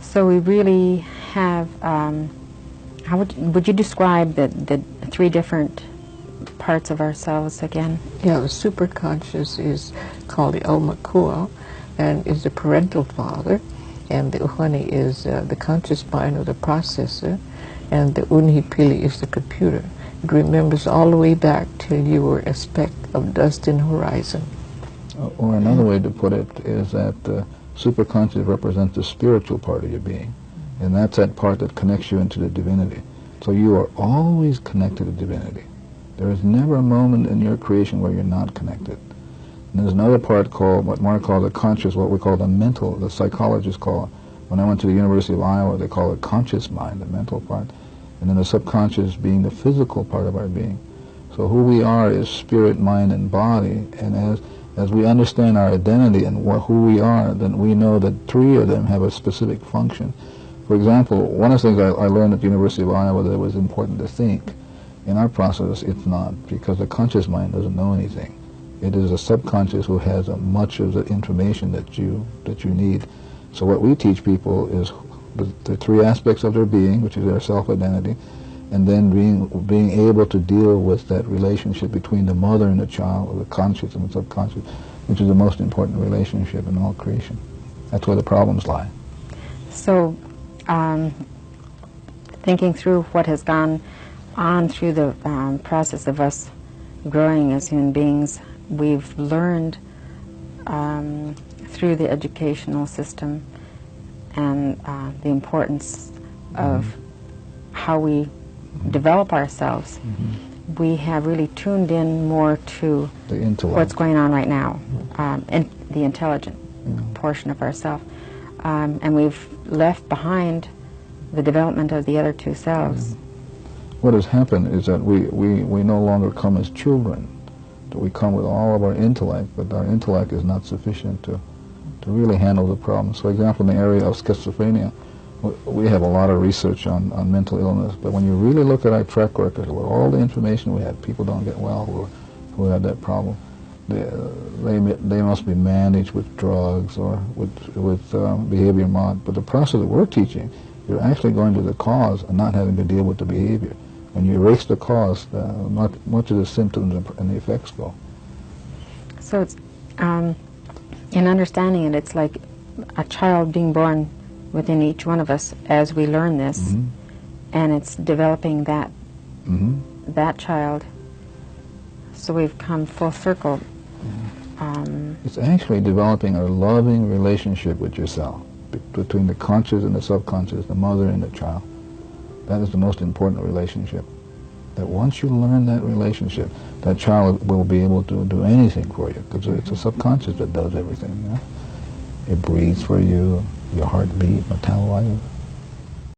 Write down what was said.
So we really have, how would you describe the three different parts of ourselves again? Yeah, the superconscious is called the Omakua, and is the parental father, and the Uhani is the conscious mind or the processor, and the Unhipili is the computer. It remembers all the way back till you were a speck of dust in the horizon. Or another way to put it is that the superconscious represents the spiritual part of your being, and that's that part that connects you into the divinity. So you are always connected to divinity. There is never a moment in your creation where you're not connected. And there's another part called, what Morrnah calls the conscious, what we call the mental, the psychologists call it. When I went to the University of Iowa, they call it conscious mind, the mental part. And then the subconscious being the physical part of our being. So who we are is spirit, mind, and body. And as we understand our identity and who we are, then we know that three of them have a specific function. For example, one of the things I learned at the University of Iowa that it was important to think. In our process, it's not, because the conscious mind doesn't know anything. It is the subconscious who has much of the information that you need. So what we teach people is the three aspects of their being, which is their self-identity, and then being able to deal with that relationship between the mother and the child, or the conscious and the subconscious, which is the most important relationship in all creation. That's where the problems lie. So, thinking through what has gone on through the process of us growing as human beings, we've learned through the educational system and the importance of how we develop ourselves. We have really tuned in more to what's going on right now, and the intelligent portion of ourselves. And we've left behind the development of the other two selves. What has happened is that we no longer come as children. We come with all of our intellect, but our intellect is not sufficient to really handle the problem. So, for example, in the area of schizophrenia, we have a lot of research on mental illness, but when you really look at our track record, with all the information we have, people don't get well who have that problem. They must be managed with drugs or with behavior mod. But the process that we're teaching, you're actually going to the cause and not having to deal with the behavior. When you erase the cause, much of the symptoms and the effects go. So it's, in understanding it, it's like a child being born within each one of us as we learn this, and it's developing that child. So we've come full circle. It's actually developing a loving relationship with yourself, between the conscious and the subconscious, the mother and the child. That is the most important relationship. That once you learn that relationship, that child will be able to do anything for you, because it's the subconscious that does everything. You know? It breathes for you, your heartbeat, metabolizes.